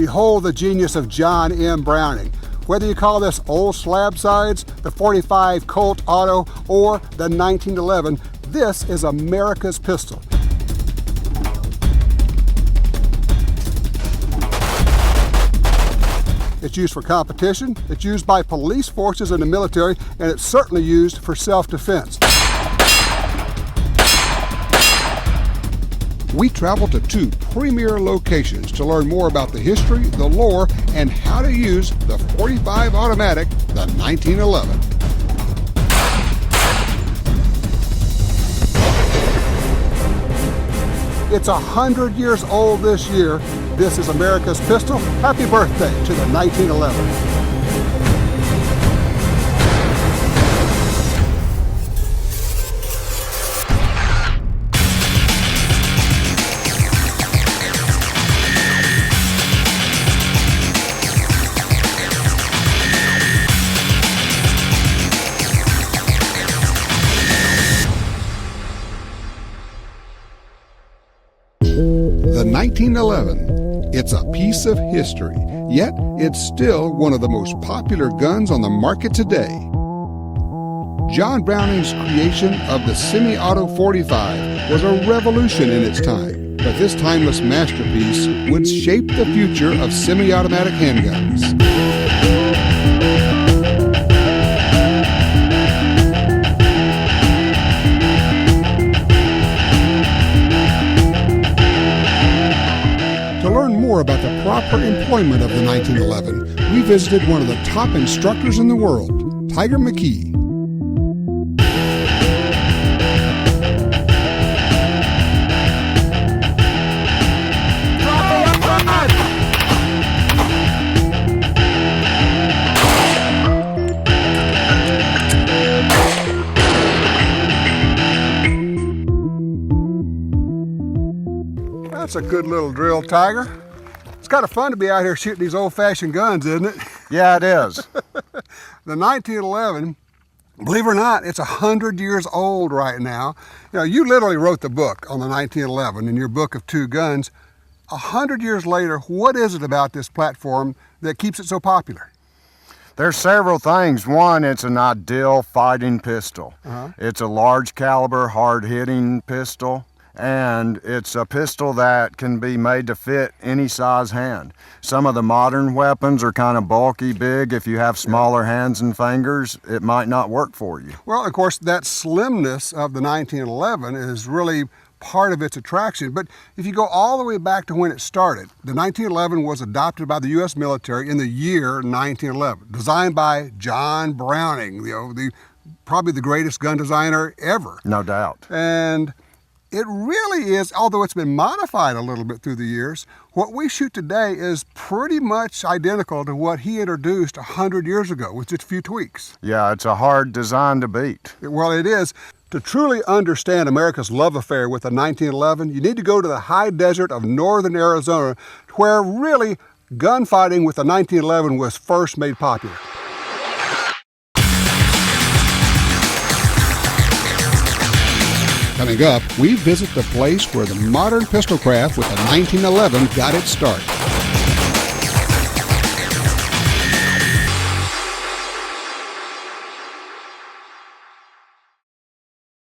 Behold the genius of John M. Browning. Whether you call this old slab sides, the .45 Colt Auto, or the 1911, this is America's pistol. It's used for competition, it's used by police forces in the military, and it's certainly used for self-defense. We travel to two premier locations to learn more about the history, the lore, and how to use the .45 automatic, the 1911. It's 100 years old this year. This is America's pistol. Happy birthday to the 1911. The 1911, it's a piece of history, yet it's still one of the most popular guns on the market today. John Browning's creation of the semi-auto .45 was a revolution in its time, but this timeless masterpiece would shape the future of semi-automatic handguns. To learn more about the proper employment of the 1911, we visited one of the top instructors in the world, Tiger McKee. That's a good little drill, Tiger. It's kind of fun to be out here shooting these old-fashioned guns, isn't it? Yeah, it is. The 1911, believe it or not, it's 100 years old right now. You know, you literally wrote the book on the 1911 in your book of two guns. 100 years later, what is it about this platform that keeps it so popular? There's several things. One, it's an ideal fighting pistol. It's a large caliber, hard-hitting pistol. And it's a pistol that can be made to fit any size hand. Some of the modern weapons are kind of bulky, big. If you have smaller hands and fingers, it might not work for you. Well, of course, that slimness of the 1911 is really part of its attraction. But if you go all the way back to when it started, the 1911 was adopted by the U.S. military in the year 1911, designed by John Browning, probably the greatest gun designer ever. No doubt. And it really is, although it's been modified a little bit through the years, what we shoot today is pretty much identical to what he introduced 100 years ago, with just a few tweaks. Yeah, it's a hard design to beat. Well, it is. To truly understand America's love affair with the 1911, you need to go to the high desert of northern Arizona, where really gunfighting with the 1911 was first made popular. Coming up, we visit the place where the modern pistol craft with the 1911 got its start.